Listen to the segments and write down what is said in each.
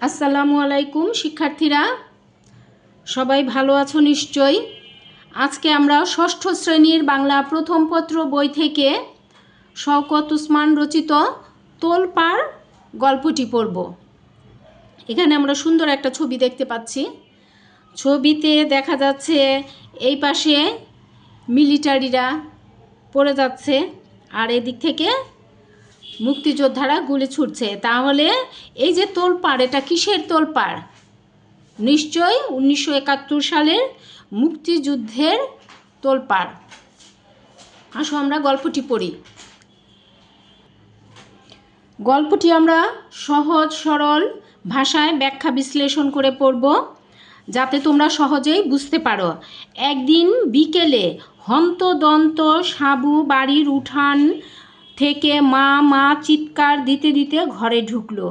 আসসালামু আলাইকুম শিক্ষার্থীরা, সবাই ভালো আছো নিশ্চয়ই। আজকে আমরা ষষ্ঠ শ্রেণীর বাংলা প্রথম পত্র বই থেকে শওকত উসমান রচিত তোলপাড় গল্পটি পড়ব। এখানে আমরা সুন্দর একটা ছবি দেখতে পাচ্ছি। ছবিতে দেখা যাচ্ছে এই পাশে মিলিটারিরা পড়ে যাচ্ছে আর এদিক থেকে মুক্তিযোদ্ধারা গুলি ছুটছে। তাহলে এই যে তোলপাড়, এটা কিসের তোলপাড়? নিশ্চয়ই 1971 সালের মুক্তিযুদ্ধের তোলপাড়। আসো আমরা গল্পটি পড়ি। গল্পটি আমরা সহজ সরল ভাষায় ব্যাখ্যা বিশ্লেষণ করে পড়ব, যাতে তোমরা সহজেই বুঝতে পারো। একদিন বিকেলে হন্তদন্ত সাবু বাড়ির উঠান থেকে মা মা চিৎকার দিতে দিতে ঘরে ঢুকলো।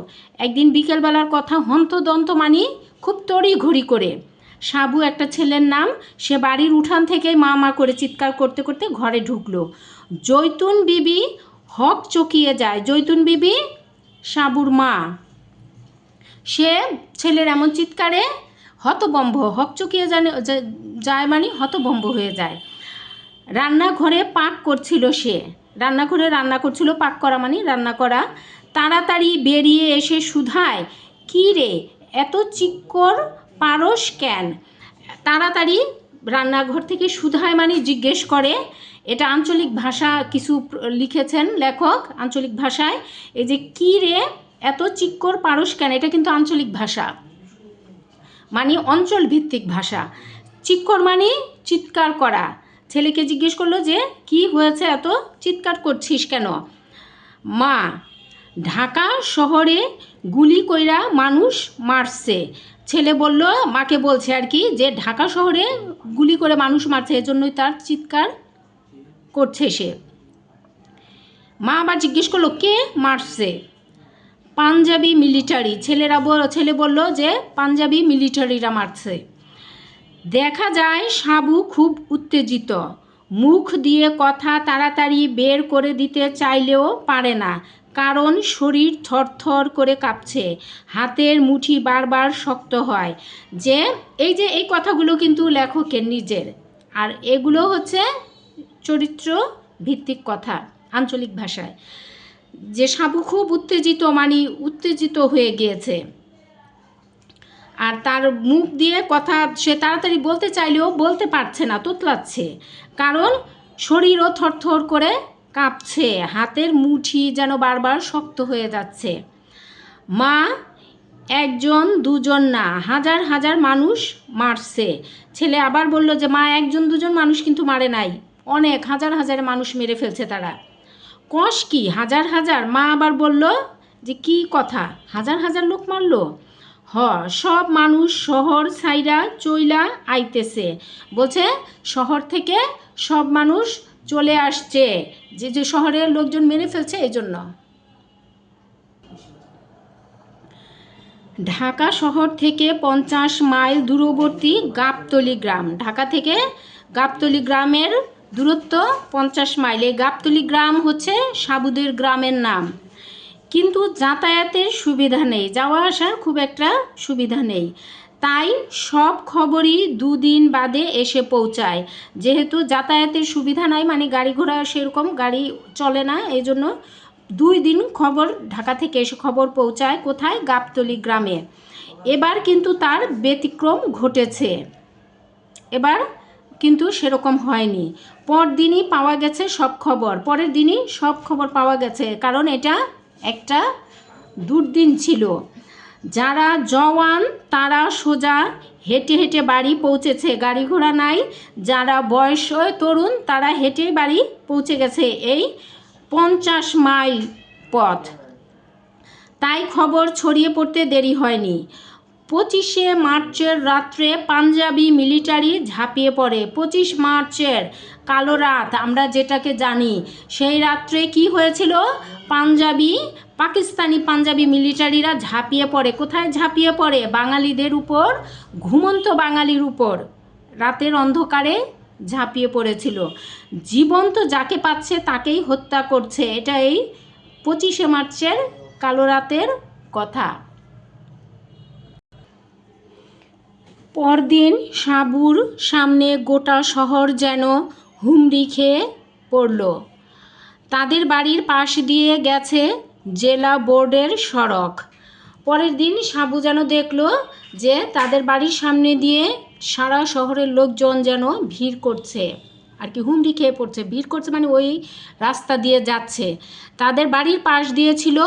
একদিন বিকেলবেলার কথা। হন্তদন্ত মানে খুব তড়িঘড়ি করে। সাবু একটা ছেলের নাম। সে বাড়ির উঠান থেকে মা মা করে চিৎকার করতে করতে ঘরে ঢুকলো। জৈতুন বিবি হক চকিয়ে যায়। জৈতুন বিবি সাবুর মা। সে ছেলের এমন চিৎকারে হতভম্ব, হক চকিয়ে যায় মানে হতভম্ব হয়ে যায়। রান্নাঘরে পাক করছিল সে। রান্নাঘরে রান্না করছিল, পাক করা মানে রান্না করা। তাড়াতাড়ি বেরিয়ে এসে শুধায়, কী রে এত চিক্কর পারস কেন? তাড়াতাড়ি রান্নাঘর থেকে শুধায় মানে জিজ্ঞেস করে। এটা আঞ্চলিক ভাষা কিছু লিখেছেন লেখক আঞ্চলিক ভাষায়। এই যে কী রে এত চিক্কর পারস কেন, এটা কিন্তু আঞ্চলিক ভাষা, মানে অঞ্চল ভিত্তিক ভাষা। চিক্কর মানে চিৎকার করা। ছেলেকে জিজ্ঞেস করলো যে কি হয়েছে, এত চিৎকার করছিস কেন? মা, ঢাকা শহরে গুলি কইরা মানুষ মারছে। ছেলে বলল, মাকে বলছে আর কি, যে ঢাকা শহরে গুলি করে মানুষ মারছে, এজন্যই তার চিৎকার করছে সে। মা আবার জিজ্ঞেস করলো, কে মারছে? পাঞ্জাবি মিলিটারি। ছেলে বলল যে পাঞ্জাবি মিলিটারিরা মারছে। দেখা যায় সাবু খুব উত্তেজিত। মুখ দিয়ে কথা তাড়াতাড়ি বের করে দিতে চাইলেও পারে না, কারণ শরীর থরথর করে কাঁপছে, হাতের মুঠি বারবার শক্ত হয়। যে এই কথাগুলো কিন্তু লেখকের নিজের, আর এগুলো হচ্ছে চরিত্র ভিত্তিক কথা আঞ্চলিক ভাষায়। যে সাবু খুব উত্তেজিত মানে উত্তেজিত হয়ে গিয়েছে, আর তার মুখ দিয়ে কথা সে তাড়াতাড়ি বলতে চাইলেও বলতে পারছে না, তোতলাচ্ছে, কারণ শরীরও থরথর করে কাঁপছে, হাতের মুঠি যেন বারবার শক্ত হয়ে যাচ্ছে। মা একজন দুজন না, হাজার হাজার মানুষ মারছে। ছেলে আবার বলল যে মা একজন দুজন মানুষ কিন্তু মারে নাই, অনেক হাজার হাজার মানুষ মেরে ফেলছে তারা। কষ কি হাজার হাজার? মা আবার বলল যে কি কথা, হাজার হাজার লোক মারলো? সব মানুষ শহর ছাইরা চইলা আইতেছে। বলছে শহর থেকে সব মানুষ চলে আসছে, যে শহরের লোকজন মেরে ফেলছে এই জন্য। ঢাকা শহর থেকে 50 মাইল দূরবর্তী গাবতলী গ্রাম। ঢাকা থেকে গাবতলী গ্রামের দূরত্ব 50 মাইল। এই গাবতলী গ্রাম হচ্ছে সাবুদের গ্রামের নাম। কিন্তু যাতায়াতের সুবিধা নেই, যাওয়া আসার খুব একটা সুবিধা নেই, তাই সব খবরই 2 দিন বাদে এসে পৌঁছায়। যেহেতু যাতায়াতের সুবিধা নাই, মানে গাড়ি ঘোড়া সেরকম গাড়ি চলে না, এই জন্য 2 দিন খবর ঢাকা থেকে এসে খবর পৌঁছায় কোথায়? গাবতলী গ্রামে। এবার কিন্তু তার ব্যতিক্রম ঘটেছে। এবার কিন্তু সেরকম হয়নি। পরদিনই পাওয়া গেছে সব খবর, পরের দিনই সব খবর পাওয়া গেছে, কারণ এটা একটা দুর্দিন ছিল। যারা জওয়ান তারা সোজা হেঁটে হেঁটে বাড়ি পৌঁছেছে, গাড়ি ঘোড়া নাই। যারা বয়স তরুণ তারা হেঁটেই বাড়ি পৌঁছে গেছে এই 50 মাইল পথ। তাই খবর ছড়িয়ে পড়তে দেরি হয়নি। 25শে মার্চের রাত্রে পাঞ্জাবি মিলিটারি ঝাঁপিয়ে পড়ে। 25 মার্চের কালো রাত আমরা যেটাকে জানি, সেই রাত্রে কি হয়েছিল? পাকিস্তানি পাঞ্জাবি মিলিটারিরা ঝাঁপিয়ে পড়ে। কোথায় ঝাঁপিয়ে পড়ে? বাঙালিদের উপর, ঘুমন্ত বাঙালির উপর রাতের অন্ধকারে ঝাঁপিয়ে পড়েছিল। জীবন্ত যাকে পাচ্ছে তাকেই হত্যা করছে। এটা এই 25শে মার্চের কালো রাতের কথা। পরদিন সাবুর সামনে গোটা শহর যেন হুমড়ি খেয়ে পড়ল। তাদের বাড়ির পাশ দিয়ে গেছে জেলা বোর্ডের সড়ক। পরের দিন সাবু যেন দেখলো যে তাদের বাড়ির সামনে দিয়ে সারা শহরের লোকজন যেন ভিড় করছে, আর কি হুমড়ি খেয়ে পড়ছে। ভিড় করছে মানে ওই রাস্তা দিয়ে যাচ্ছে। তাদের বাড়ির পাশ দিয়ে ছিল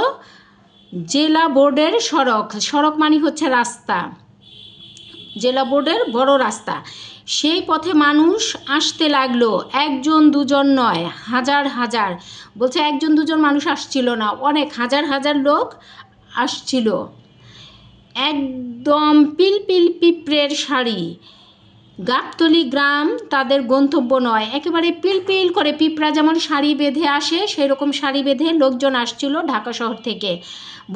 জেলা বোর্ডের সড়ক। সড়ক মানে হচ্ছে রাস্তা, জেলা বোর্ডের বড় রাস্তা। সেই পথে মানুষ আসতে লাগলো, একজন দুজন নয়, হাজার হাজার। বলছে একজন দুজন মানুষ আসছিল না, অনেক হাজার হাজার লোক আসছিল। একদম পিলপিল পিঁপড়ের শাড়ি। গাবতলী গ্রাম তাদের গন্তব্য নয়, একেবারে পিলপিল করে পিঁপড়া যেমন শাড়ি বেঁধে আসে সেরকম শাড়ি বেঁধে লোকজন আসছিল ঢাকা শহর থেকে।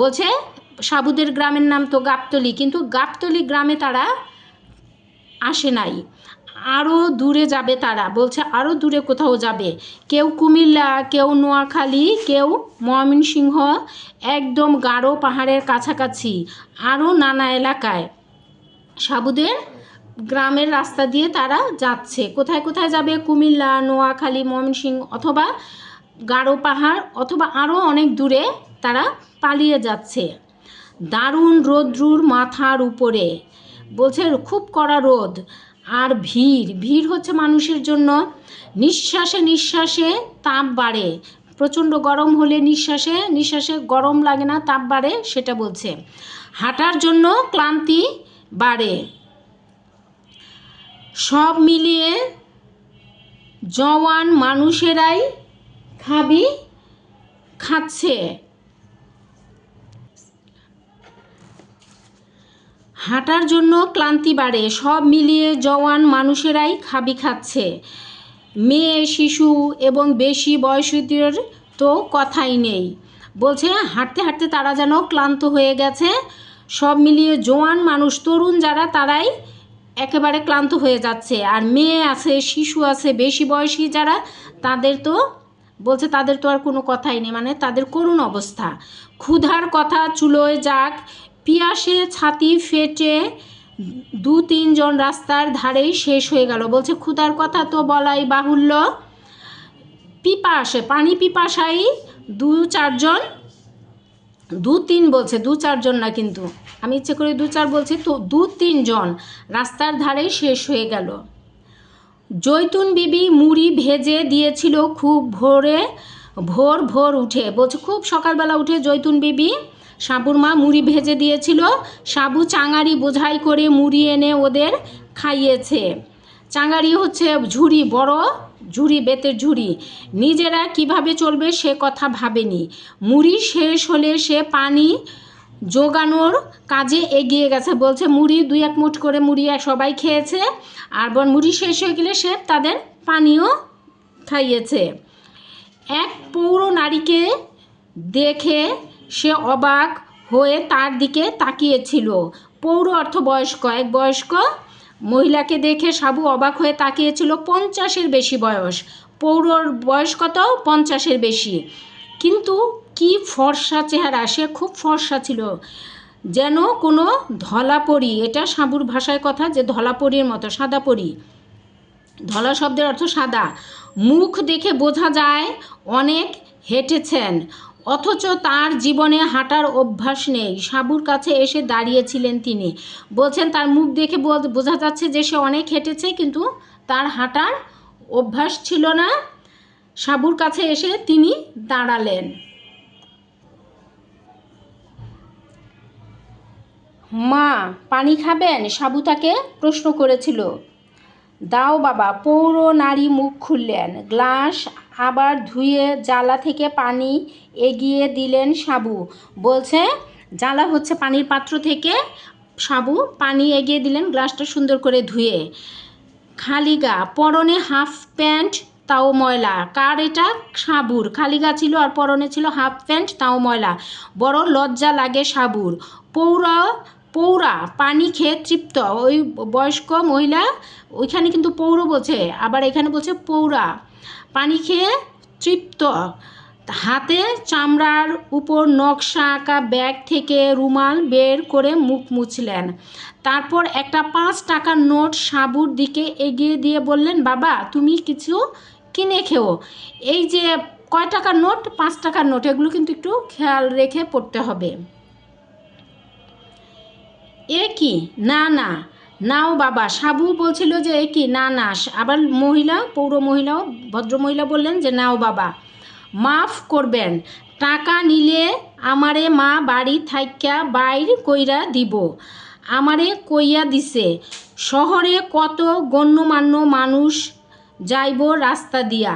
বলছে সাবুদের গ্রামের নাম তো গাবতলী, কিন্তু গাবতলী গ্রামে তারা আসে নাই, আরও দূরে যাবে তারা। বলছে আরও দূরে কোথাও যাবে, কেউ কুমিল্লা, কেউ নোয়াখালী, কেউ ময়মনসিংহ, একদম গারো পাহাড়ের কাছাকাছি, আরও নানা এলাকায়। সাবুদের গ্রামের রাস্তা দিয়ে তারা যাচ্ছে। কোথায় কোথায় যাবে? কুমিল্লা, নোয়াখালী, ময়মনসিংহ, অথবা গারো পাহাড়, অথবা আরও অনেক দূরে তারা পালিয়ে যাচ্ছে। দারুণ রৌদ্রুর মাথার উপরে। বলছে খুব কড়া রোদ আর ভিড় হচ্ছে মানুষের জন্য। নিঃশ্বাসে নিঃশ্বাসে তাপ বাড়ে, প্রচণ্ড গরম হলে নিঃশ্বাসে গরম লাগে না, তাপ বাড়ে, সেটা বলছে। হাঁটার জন্য ক্লান্তি বাড়ে। সব মিলিয়ে জওয়ান মানুষেরাই খাচ্ছে। হাঁটার জন্য ক্লান্তি বাড়ে, সব মিলিয়ে জওয়ান মানুষেরাই খাচ্ছে। মেয়ে, শিশু এবং বেশি বয়সীদের তো কথাই নেই। বলছে হাঁটতে হাঁটতে তারা যেন ক্লান্ত হয়ে গেছে। সব মিলিয়ে জওয়ান মানুষ, তরুণ যারা, তারাই একেবারে ক্লান্ত হয়ে যাচ্ছে। আর মেয়ে আছে, শিশু আছে, বেশি বয়সী যারা, তাদের তো বলছে তাদের তো আর কোনো কথাই নেই, মানে তাদের করুণ অবস্থা। ক্ষুধার কথা চুলোয় যাক, পিয়াসে ছাতি ফেটে 2-3 জন রাস্তার ধারেই শেষ হয়ে গেল। বলছে ক্ষুধার কথা তো বলাই বাহুল্য, পানি পিপাসাই 2-4 জন, 2-3 বলছে, 2-4 জন না, কিন্তু আমি ইচ্ছে করে 2-4 বলছি, তো 2-3 জন রাস্তার ধারেই শেষ হয়ে গেল। জৈতুন বিবি মুড়ি ভেজে দিয়েছিল খুব ভোর উঠে। বলছে খুব সকালবেলা উঠে জৈতুন বিবি, সাবুর মা, মুড়ি ভেজে দিয়েছিল। সাবু চাঙারি বোঝাই করে মুড়ি এনে ওদের খাইয়েছে। চাঙারি হচ্ছে ঝুড়ি, বড় ঝুড়ি, বেতের ঝুড়ি। নিজেরা কিভাবে চলবে সে কথা ভাবেনি। মুড়ি শেষ হলে সে পানি জোগানোর কাজে এগিয়ে গেছে। বলছে মুড়ি 2-1 মুঠ করে মুড়ি সবাই খেয়েছে, আর মুড়ি শেষ হয়ে গেলে সে তাদের পানিও খাইয়েছে। এক পৌর নারীকে দেখে সে অবাক হয়ে তার দিকে তাকিয়েছিল। পৌর অর্থ বয়স্ক, এক বয়স্ক মহিলাকে দেখে সাবু অবাক হয়ে তাকিয়েছিল। 50-এর বেশি বয়স, পৌরর বয়স কত? 50-এর বেশি। কিন্তু কি ফর্সা চেহারা, সে খুব ফর্সা ছিল, যেন কোনো ধলাপরি। এটা সাবুর ভাষায় কথা, যে ধলাপরির মতো, সাদা পরি। ধলা শব্দের অর্থ সাদা। মুখ দেখে বোঝা যায় অনেক হেঁটেছেন, অথচ তার জীবনে হাঁটার অভ্যাস নেই। সাবুর কাছে এসে দাঁড়িয়েছিলেন তিনি। বলছেন তার মুখ দেখে বোঝা যাচ্ছে যে সে অনেক হেঁটেছে, কিন্তু তার হাঁটার অভ্যাস ছিল না। সাবুর কাছে এসে তিনি দাঁড়ালেন। মা, পানি খাবেন? সাবু তাকে প্রশ্ন করেছিল। দাও বাবা। পৌর নারী মুখ খুললেন, গ্লাস আবার ধুয়ে জালা থেকে পানি এগিয়ে দিলেন সাবু। বলছে জালা হচ্ছে পানির পাত্র থেকে, সাবু পানি এগিয়ে দিলেন, গ্লাসটা সুন্দর করে ধুয়ে। খালি গা, পরনে হাফ প্যান্ট, তাও ময়লা। কার এটা? সাবুর। খালি গা ছিল আর পরনে ছিল হাফ প্যান্ট, তাও ময়লা। বড় লজ্জা লাগে সাবুর। পৌরা পানি খেয়ে তৃপ্ত। ওই বয়স্ক মহিলা, ওইখানে কিন্তু পৌর বলছে, আবার এখানে বলছে পৌরা, পানি খেয়ে তৃপ্ত। হাতে চামড়ার উপর নকশা আঁকা ব্যাগ থেকে রুমাল বের করে মুখ মুছলেন। তারপর একটা 5 টাকার নোট সাবুর দিকে এগিয়ে দিয়ে বললেন, বাবা তুমি কিছু কিনে খেও। এই যে কয় টাকার নোট? 5 টাকার নোট। এগুলো কিন্তু একটু খেয়াল রেখে পড়তে হবে। এ কি? না না নাও বাবা। সাবু বলছিল যে এ কি? না না। আবার পৌর মহিলাও ভদ্রমহিলা বললেন যে নাও বাবা। মাফ করবেন, টাকা নিলে আমারে মা বাড়ি থাইক্যা বাইর কইরা দিব। আমারে কইয়া দিছে শহরে কত গণ্যমান্য মানুষ যাইব রাস্তা দিয়া,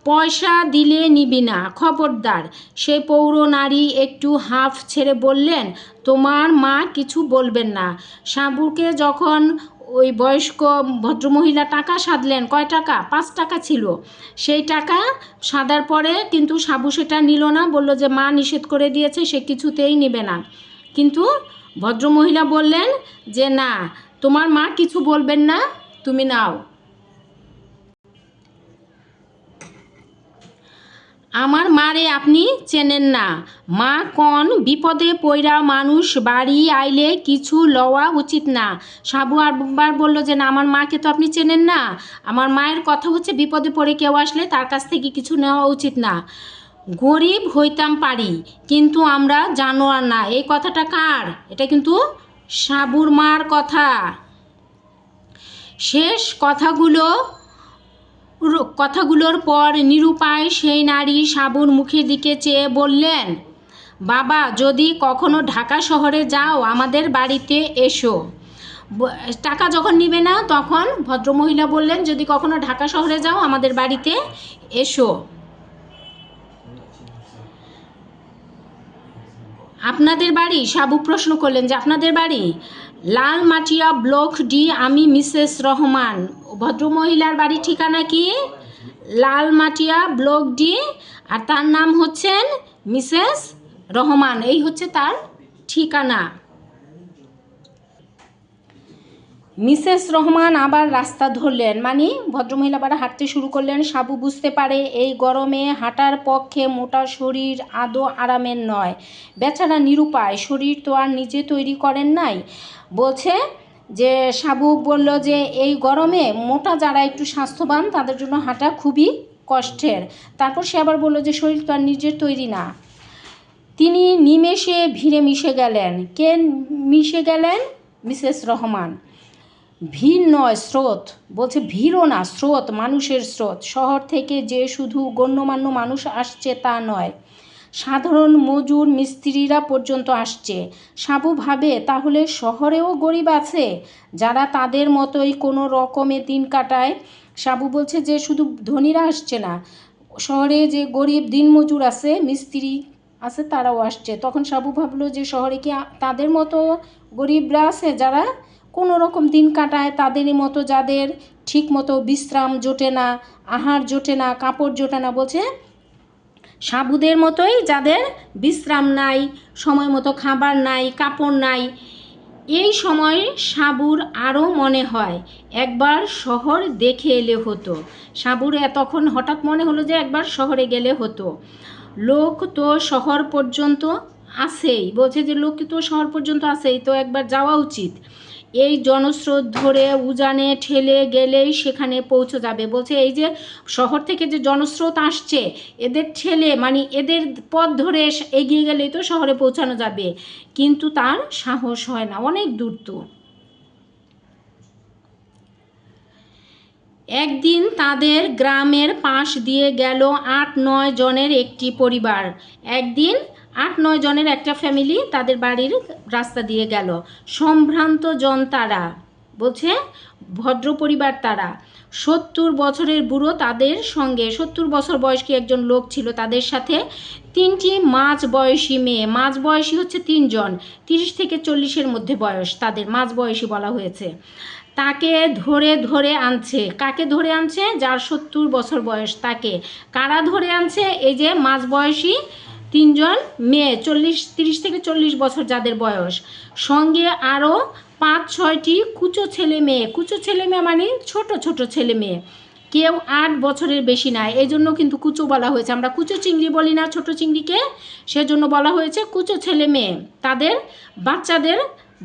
পয়সা দিলে নিবি না, খবরদার। সেই পৌর নারী একটু হাঁফ ছেড়ে বললেন, তোমার মা কিছু বলবেন না। সাবুকে যখন ওই বয়স্ক ভদ্রমহিলা টাকা সাধলেন, কয় টাকা? 5 টাকা ছিল। সেই টাকা সাদার পরে কিন্তু সাবু সেটা নিল না, বলল যে মা নিষেধ করে দিয়েছে, সে কিছুতেই নেবে না। কিন্তু ভদ্রমহিলা বললেন যে না, তোমার মা কিছু বলবেন না, তুমি নাও। আমার মারে আপনি চেনেন না। মা কন বিপদে পইরা মানুষ বাড়ি আইলে কিছু লওয়া উচিত না। সাবু আবার বলল যে না, আমার মাকে তো আপনি চেনেন না। আমার মায়ের কথা হচ্ছে বিপদে পড়ে কেউ আসলে তার কাছ থেকে কিছু নেওয়া উচিত না। গরিব হইতাম পারি, কিন্তু আমরা জানোয়ার না। এই কথাটা কার? এটা কিন্তু সাবুর মার কথা। শেষ কথাগুলোর পর নিরুপায় সেই নারী সাবুর মুখের দিকে চেয়ে বললেন, বাবা যদি কখনো ঢাকা শহরে যাও আমাদের বাড়িতে এসো। টাকা যখন নিবে না তখন ভদ্রমহিলা বললেন, যদি কখনো ঢাকা শহরে যাও আমাদের বাড়িতে এসো। আপনাদের বাড়ি? সাবু প্রশ্ন করলেন যে আপনাদের বাড়ি? Lalmatia block D. আমি মিসেস রহমান। ভদ্রমহিলার বাড়ি ঠিকানা কি? লালমাটিয়া ব্লক ডি, আর তার নাম হচ্ছেন মিসেস রহমান। এই হচ্ছে তার ঠিকানা। মিসেস রহমান আবার রাস্তা ধরলেন, মানে ভদ্রমহিলা আবার হাঁটতে শুরু করলেন। সাবু বুঝতে পারে এই গরমে হাঁটার পক্ষে মোটা শরীর আদৌ আরামের নয়। বেচারা নিরুপায়, শরীর তো আর নিজে তৈরি করেন নাই। বলছে যে সাবু বলল যে এই গরমে মোটা যারা একটু স্বাস্থ্যবান তাদের জন্য হাঁটা খুবই কষ্টের। তারপর সে আবার বলল যে শরীর তো আর নিজের তৈরি না। তিনি নিমেষে ভিড়ে মিশে গেলেন। কে মিশে গেলেন? মিসেস রহমান। ভিড় নয়, স্রোত। বলছে ভিড়ও না, স্রোত, মানুষের স্রোত। শহর থেকে যে শুধু গণ্যমান্য মানুষ আসছে তা নয়, সাধারণ মজুর মিস্ত্রিরা পর্যন্ত আসছে। সাবু ভাবে, তাহলে শহরেও গরিব আছে যারা তাদের মতোই কোনো রকমে দিন কাটায়। সাবু বলছে যে শুধু ধনীরা আসছে না, শহরে যে গরিব দিনমজুর আছে, মিস্ত্রি আছে, তারাও আসছে। তখন সাবু ভাবলো যে শহরে কি তাদের মতো গরিবরা আছে যারা কোনো রকম দিন কাটায়, তাদেরই মতো যাদের ঠিক মতো বিশ্রাম জোটে না, আহার জোটে না, কাপড় জোটে না। বলছে সাবুদের মতোই যাদের বিশ্রাম নাই, সময় মতো খাবার নাই, কাপড় নাই। এই সময় সাবুর আরও মনে হয় একবার শহর দেখে এলে হতো। সাবুর তখন হঠাৎ মনে হলো যে একবার শহরে গেলে হতো। লোক তো শহর পর্যন্ত আছেই। বলছে যে লোক তো শহর পর্যন্ত আছেই, তো একবার যাওয়া উচিত। এই জনস্রোত ধরে উজানে ঠেলে গেলেই সেখানে পৌঁছে যাবে। বলছে এই যে শহর থেকে যে জনস্রোত আসছে, এদের ঠেলে মানে এদের পথ ধরে এগিয়ে গেলেই তো শহরে পৌঁছানো যাবে, কিন্তু তার সাহস হয় না, অনেক দূর তো। একদিন তাদের গ্রামের পাশ দিয়ে গেল 8-9 জনের একটি পরিবার। একদিন 8-9 জনের একটা ফ্যামিলি তাদের বাড়ির রাস্তা দিয়ে গেল। সম্ভ্রান্ত জন তারা। বলছে ভদ্র পরিবার তারা। 70 বছরের বুড়ো তাদের সঙ্গে, 70 বছর বয়স্ী একজন লোক ছিল তাদের সাথে। 3টি মাঝ বয়সী মেয়ে। মাঝ বয়সী হচ্ছে 3 জন, 30 থেকে 40-এর মধ্যে বয়স, তাদের মাঝ বয়সী বলা হয়েছে। তাকে ধরে ধরে আনছে। কাকে ধরে আনছে? যার 70 বছর বয়স তাকে। কারা ধরে আনছে? এই যে মাঝ বয়সী 3 জন মেয়ে, 30 থেকে 40 বছর যাদের বয়স, সঙ্গে আরও 5-6টি কুচো ছেলে মেয়ে। কুচো ছেলে মেয়ে মানে ছোট ছোট ছেলে মেয়ে। কেউ 8 বছরের বেশি না, এই জন্য কিন্তু কুচো বলা হয়েছে। আমরা কুচো চিংড়ি বলি না ছোট চিংড়িকে, সেজন্য বলা হয়েছে কুচো ছেলে মেয়ে। তাদের বাচ্চাদের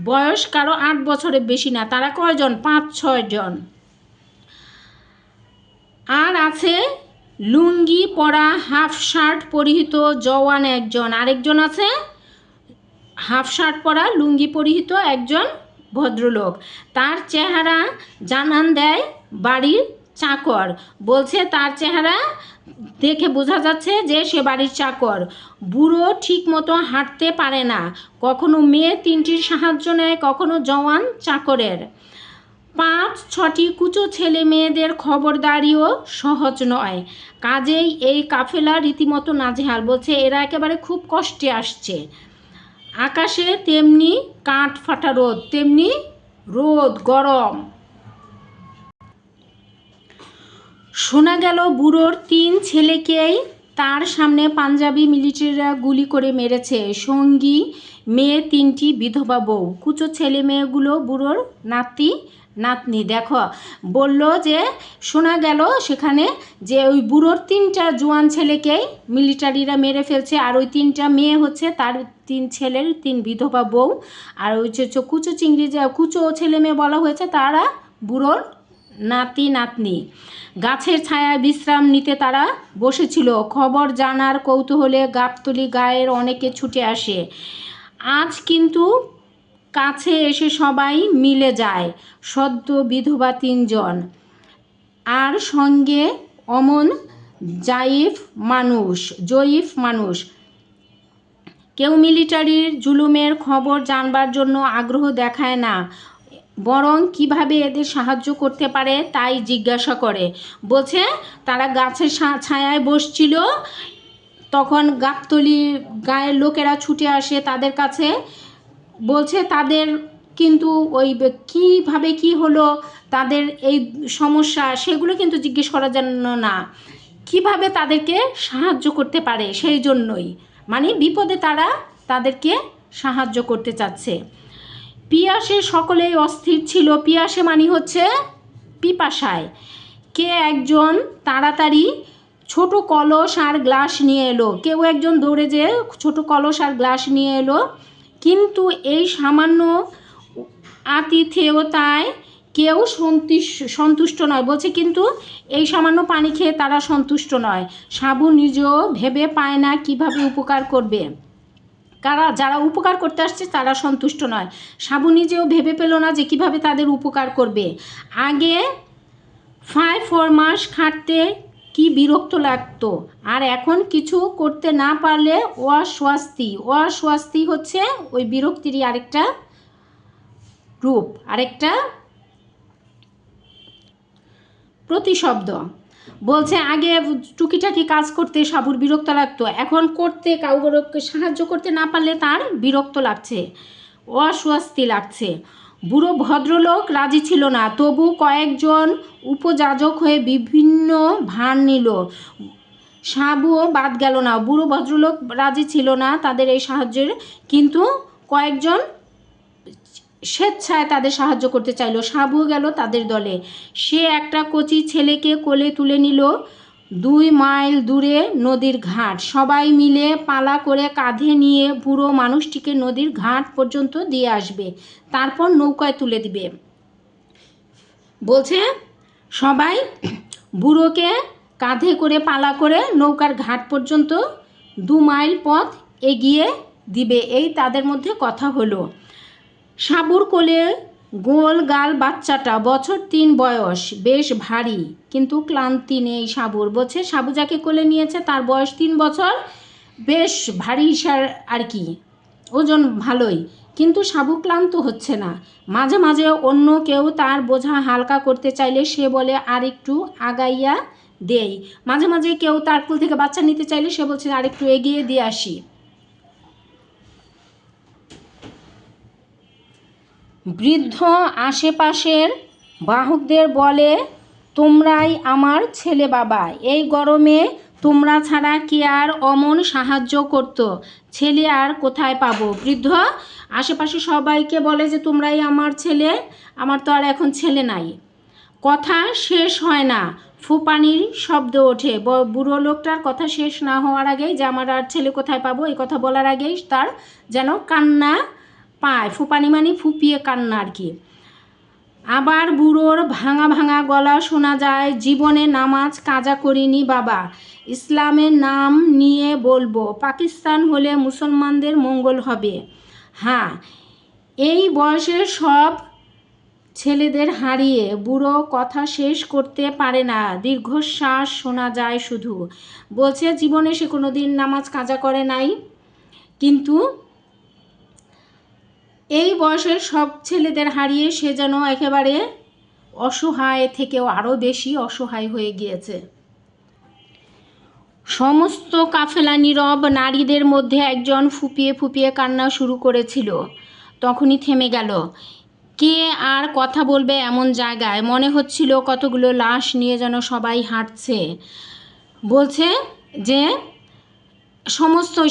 বয়স কারো 8 বছরের বেশি না। তারা কয়জন? 5-6 জন। আর আছে লুঙ্গি পরা হাফ শার্ট পরিহিত জওয়ান একজন, আরেকজন আছে হাফ শার্ট পরা লুঙ্গি পরিহিত একজন ভদ্রলোক। তার চেহারা জানান দেয় বাড়ির চাকর। বলছে তার চেহারা দেখে বোঝা যাচ্ছে যে সে বাড়ির চাকর। বুড়ো ঠিক মতো হাঁটতে পারে না, কখনো মেয়ে 3টির সাহায্য নেয়, কখনো জওয়ান চাকরের। 5-6টি কুচো ছেলে মেয়েদের খবরদারিও সহজ নয়, কাজেই এই কাফেলা রীতিমতো নাজেহাল। বলছে এরা একেবারে খুব কষ্টে আসছে। আকাশে তেমনি কাঠ ফাটা রোদ, তেমনি রোদ গরম। শোনা গেল বুড়োর 3 ছেলেকেই তার সামনে পাঞ্জাবি মিলিটারিরা গুলি করে মেরেছে, সঙ্গী মেয়ে 3টি বিধবা বউ। কুচো ছেলে মেয়েগুলো বুড়োর নাতি নাতনি। দেখো বলল যে শোনা গেল সেখানে যে ওই বুড়োর 3টা জোয়ান ছেলেকেই মিলিটারিরা মেরে ফেলছে, আর ওই 3টা মেয়ে হচ্ছে তার 3 ছেলের 3 বিধবা বউ। আর ওই যে কুচো চিংড়ি যে কুচো ছেলে মেয়ে বলা হয়েছে তারা বুড়োর নাতি নাতনি। গাছের ছায়ায় বিশ্রাম নিতে তারা বসেছিল। খবর জানার কৌতূহলে গাবতলী গায়ের অনেকে ছুটে আসে। আজ কিন্তু কাছে এসে সবাই মিলে যায়। সদ্য বিধবা 3 জন, আর সঙ্গে অমন জয়ীফ মানুষ। কেউ মিলিটারির জুলুমের খবর জানবার জন্য আগ্রহ দেখায় না, বরং কিভাবে এদের সাহায্য করতে পারে তাই জিজ্ঞাসা করে। বলছে তারা গাছের ছায়ায় বসছিল, তখন গাবতলী গায়ের লোকেরা ছুটে আসে তাদের কাছে। বলছে তাদের কিন্তু ওই কীভাবে কি হলো, তাদের এই সমস্যা সেগুলো কিন্তু জিজ্ঞেস করার জন্য না, কিভাবে তাদেরকে সাহায্য করতে পারে সেই জন্যই, মানে বিপদে তারা তাদেরকে সাহায্য করতে চাচ্ছে। পিয়াসে সকলেই অস্থির ছিল। পিয়াসে মানে হচ্ছে পিপাসায়। কে একজন তাড়াতাড়ি ছোট কলস আর গ্লাস নিয়ে এলো। কেউ একজন দৌড়ে যেয়ে ছোট কলস আর গ্লাস নিয়ে এলো। কিন্তু এই সামান্য আতিথেয়তায় কেউ সন্তুষ্ট নয়। বলছে কিন্তু এই সামান্য পানি খেয়ে তারা সন্তুষ্ট নয়। সাবু নিজেও ভেবে পায় না কিভাবে উপকার করবে। যারা উপকার করতে আসছে তারা সন্তুষ্ট নয়। সাবু নিজেও ভেবে পেল না যে কিভাবে তাদের উপকার করবে। আগে 5-4 মাস খাটতে কি বিরক্ত লাগতো, আর এখন কিছু করতে না পারলে অস্বস্তি হচ্ছে ওই বিরক্তিরই আরেকটা রূপ, আরেকটা প্রতিশব্দ। বলছে আগে টুকিটাকি কাজ করতে সাবুর বিরক্ত লাগতো, এখন করতে কাউকে সাহায্য করতে না পারলে তার বিরক্ত লাগছে, অস্বস্তি লাগছে। বুড়ো ভদ্রলোক রাজি ছিল না, তবু কয়েকজন উপযাজক হয়ে বিভিন্ন ভার নিল। সাবুও বাদ গেল না। বুড়ো ভদ্রলোক রাজি ছিল না তাদের এই সাহায্যের, কিন্তু কয়েকজন স্বেচ্ছায় তাদের সাহায্য করতে চাইল। সাবু গেল তাদের দলে। সে একটা কচি ছেলেকে কোলে তুলে নিল 2 মাইল দূরে নদীর ঘাট। সবাই মিলে পালা করে কাঁধে নিয়ে বুড়ো মানুষটিকে নদীর ঘাট পর্যন্ত দিয়ে আসবে, তারপর নৌকায় তুলে দিবে। বলছে সবাই বুড়োকে কাঁধে করে পালা করে নৌকার ঘাট পর্যন্ত 2 মাইল পথ এগিয়ে দিবে, এই তাদের মধ্যে কথা হলো। সাবুর কোলে গোল গাল বাচ্চাটা, বছর 3 বয়স, বেশ ভারী, কিন্তু ক্লান্তি নেই সাবুর। বলছে সাবু যাকে কোলে নিয়েছে তার বয়স 3 বছর, বেশ ভারী আর কি, ওজন ভালোই, কিন্তু সাবু ক্লান্ত হচ্ছে না। মাঝে মাঝে অন্য কেউ তার বোঝা হালকা করতে চাইলে সে বলে আর একটু আগাইয়া দেই। মাঝে মাঝে কেউ তার কোল থেকে বাচ্চা নিতে চাইলে সে বলছে আর একটু এগিয়ে দিয়ে আসি। বৃদ্ধ আশেপাশের বাহকদের বলে তোমরাই আমার ছেলে বাবা, এই গরমে তোমরা ছাড়া কি আর অমন সাহায্য করতো, ছেলে আর কোথায় পাবো। বৃদ্ধ আশেপাশে সবাইকে বলে যে তোমরাই আমার ছেলে, আমার তো আর এখন ছেলে নাই। কথা শেষ হয় না, ফুপানির শব্দ ওঠে। বুড়ো লোকটার কথা শেষ না হওয়ার আগেই যে আমার আর ছেলে কোথায় পাবো এই কথা বলার আগেই তার যেন কান্না পায়। ফুপানি মানে ফুপিয়ে কান্না আর কি। আবার বুড়োর ভাঙা ভাঙা গলা শোনা যায়, জীবনে নামাজ কাজা করিনি বাবা, ইসলামের নাম নিয়ে বলবো, পাকিস্তান হলে মুসলমানদের মঙ্গল হবে। হ্যাঁ, এই বয়সের সব ছেলেদের হারিয়ে বুড়ো কথা শেষ করতে পারে না, দীর্ঘশ্বাস শোনা যায় শুধু। বলছে জীবনে সে কোনো দিন নামাজ কাজা করে নাই, কিন্তু এই বয়সের সব ছেলেদের হারিয়ে সে যেন একেবারে অসহায় থেকেও আরও বেশি অসহায় হয়ে গিয়েছে। সমস্ত কাফেলা নীরব। নারীদের মধ্যে একজন ফুপিয়ে ফুপিয়ে কান্না শুরু করেছিল, তখনই থেমে গেল। কে আর কথা বলবে এমন জায়গায়? মনে হচ্ছিল কতগুলো লাশ নিয়ে যেন সবাই হাঁটছে। বলছে যে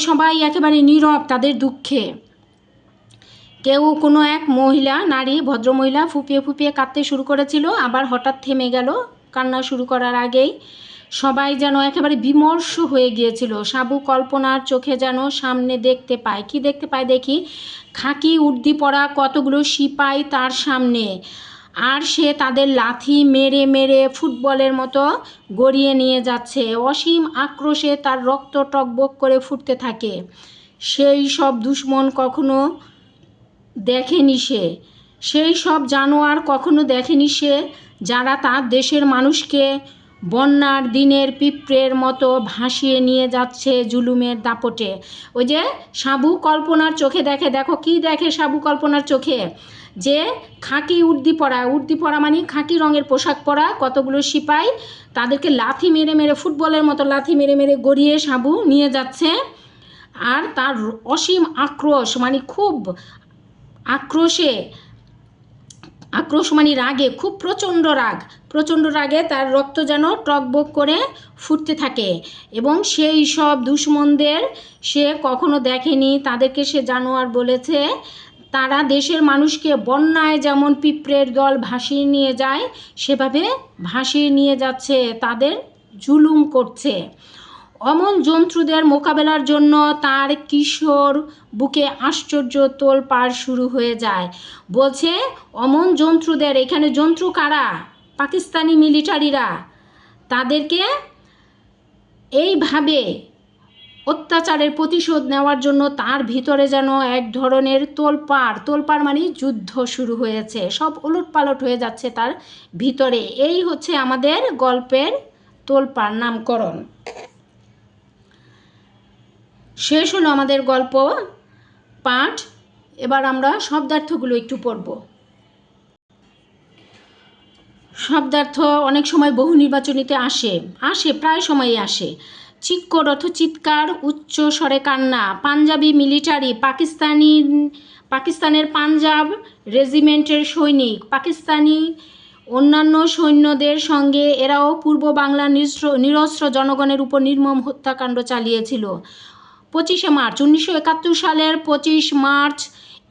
সবাই একেবারে নীরব তাদের দুঃখে। কেউ কোনো এক নারী ভদ্রমহিলা ফুপিয়ে ফুপিয়ে কাঁদতে শুরু করেছিল, আবার হঠাৎ থেমে গেল কান্না শুরু করার আগেই। সবাই যেন একেবারে বিমর্ষ হয়ে গিয়েছিল। সাবু কল্পনার চোখে যেন সামনে দেখতে পায়। কি দেখতে পায় দেখি? খাকি উর্দি পরা কতগুলো সিপাই তার সামনে, আর সে তাদের লাথি মেরে মেরে ফুটবলের মতো গড়িয়ে নিয়ে যাচ্ছে। অসীম আক্রোশে তার রক্ত টকবক করে ফুটতে থাকে। সেই সব দুশ্মন কখনো দেখেনি সে, সেই সব জানোয়ার কখনো দেখেনি সে, যারা তার দেশের মানুষকে বন্যার দিনের পিঁপড়ের মতো ভাসিয়ে নিয়ে যাচ্ছে জুলুমের দাপটে। ওই যে সাবু কল্পনার চোখে দেখে, দেখো কি দেখে সাবু কল্পনার চোখে, যে খাকি উর্দি পরা মানে খাকি রঙের পোশাক পরা কতগুলো সিপাই তাদেরকে লাথি মেরে মেরে ফুটবলের মতো লাথি মেরে মেরে গড়িয়ে সাবু নিয়ে যাচ্ছে। আর তার অসীম আক্রোশ মানে খুব আক্রোশ মানে রাগে, খুব প্রচণ্ড রাগে তার রক্ত যেন টকবক করে ফুটতে থাকে। এবং সেই সব দুশ্মনদের সে কখনো দেখেনি, তাদেরকে সে জানোয়ার বলেছে। তারা দেশের মানুষকে বন্যায় যেমন পিঁপড়ের দল ভাসিয়ে নিয়ে যায় সেভাবে ভাসিয়ে নিয়ে যাচ্ছে, তাদের জুলুম করছে। অমন জন্তুদের মোকাবেলার জন্য তার কিশোর বুকে আশ্চর্য তোলপাড় শুরু হয়ে যায়। বলছে অমন জন্তুদের, এখানে জন্তু কারা? পাকিস্তানি মিলিটারিরা। তাদেরকে এইভাবে অত্যাচারের প্রতিশোধ নেওয়ার জন্য তার ভিতরে যেন এক ধরনের তোলপাড় মানে যুদ্ধ শুরু হয়েছে, সব ওলটপালট হয়ে যাচ্ছে তার ভিতরে। এই হচ্ছে আমাদের গল্পের তোলপাড় নামকরণ। শেষ হলো আমাদের গল্প পাঠ। এবার আমরা শব্দার্থগুলো একটু পড়ব। শব্দার্থ অনেক সময় বহু নির্বাচনীতে আসে প্রায় সময়ই আসে। চিক্কর অর্থ চিৎকার, উচ্চ স্বরে কান্না। পাঞ্জাবি মিলিটারি, পাকিস্তানের পাঞ্জাব রেজিমেন্টের সৈনিক। পাকিস্তানি অন্যান্য সৈন্যদের সঙ্গে এরাও পূর্ব বাংলার নিরস্ত্র জনগণের উপর নির্মম হত্যাকাণ্ড চালিয়েছিল। 25শে মার্চ 1971 সালের 25 মার্চ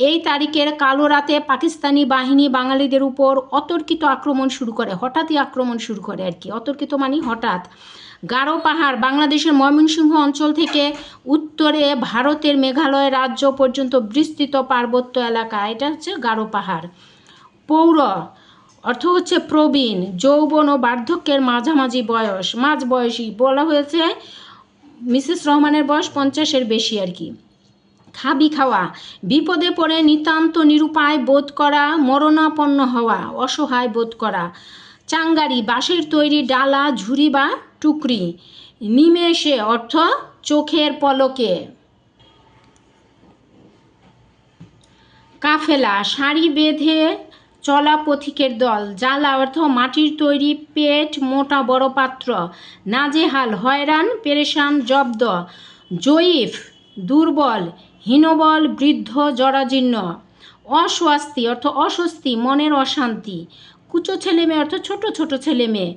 এই তারিখের কালো রাতে পাকিস্তানি বাহিনী বাঙালিদের উপর অতর্কিত আক্রমণ শুরু করে। হঠাৎই আক্রমণ শুরু করে আর কি, অতর্কিত মানে হঠাৎ। গারো পাহাড়, বাংলাদেশের ময়মনসিংহ অঞ্চল থেকে উত্তরে ভারতের মেঘালয় রাজ্য পর্যন্ত বিস্তৃত পার্বত্য এলাকা, এটা হচ্ছে গারো পাহাড়। পৌর অর্থ হচ্ছে প্রবীণ, যৌবন ও বার্ধক্যের মাঝামাঝি বয়স, মাঝবয়সী। বলা হয়েছে মিসেস রহমানের বয়স 50-এর বেশি আর কি। খাবি খাওয়া, বিপদে পড়ে নিতান্ত নিরুপায় বোধ করা, মরণাপন্ন হওয়া, অসহায় বোধ করা। চাঙ্গারি, বাঁশের তৈরি ডালা, ঝুড়ি বা টুকরি। নিমেষে অর্থ চোখের পলকে। কাফেলা, সারি বেঁধে চলা পথিকের দল। জ্বালা অর্থ মাটির তৈরি পেট মোটা বড় পাত্র। নাজেহাল, হয়রান পেরেশান জব্দ। জয়ীফ, দুর্বল হীনবল বৃদ্ধ জরাজীর্ণ। অস্বস্তি অর্থ অস্বস্তি মনের অশান্তি। কুচো ছেলেমেয়ে অর্থ ছোট ছোট ছেলেমেয়ে।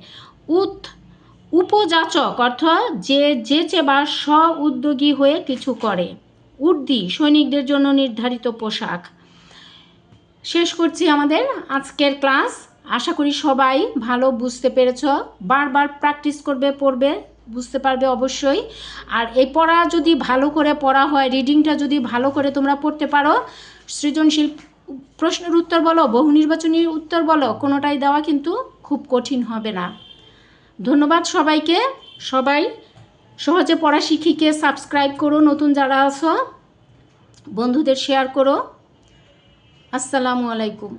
উপযাচক অর্থ যে যেচে বা স্ব উদ্যোগী হয়ে কিছু করে। উর্দি, সৈনিকদের জন্য নির্ধারিত পোশাক। শেষ করছি আমাদের আজকের ক্লাস। আশা করি সবাই ভালো বুঝতে পেরেছ। বারবার প্র্যাকটিস করবে, পড়বে, বুঝতে পারবে অবশ্যই। আর এই পড়া যদি ভালো করে পড়া হয়, রিডিংটা যদি ভালো করে তোমরা পড়তে পারো, সৃজনশীল প্রশ্নের উত্তর বলো, বহু নির্বাচনী উত্তর বলো, কোনোটাই দেওয়া কিন্তু খুব কঠিন হবে না। ধন্যবাদ সবাইকে। সবাই সহজে পড়া শিখিকে সাবস্ক্রাইব করো, নতুন যারা আছো বন্ধুদের শেয়ার করো। আসসালামু আলাইকুম।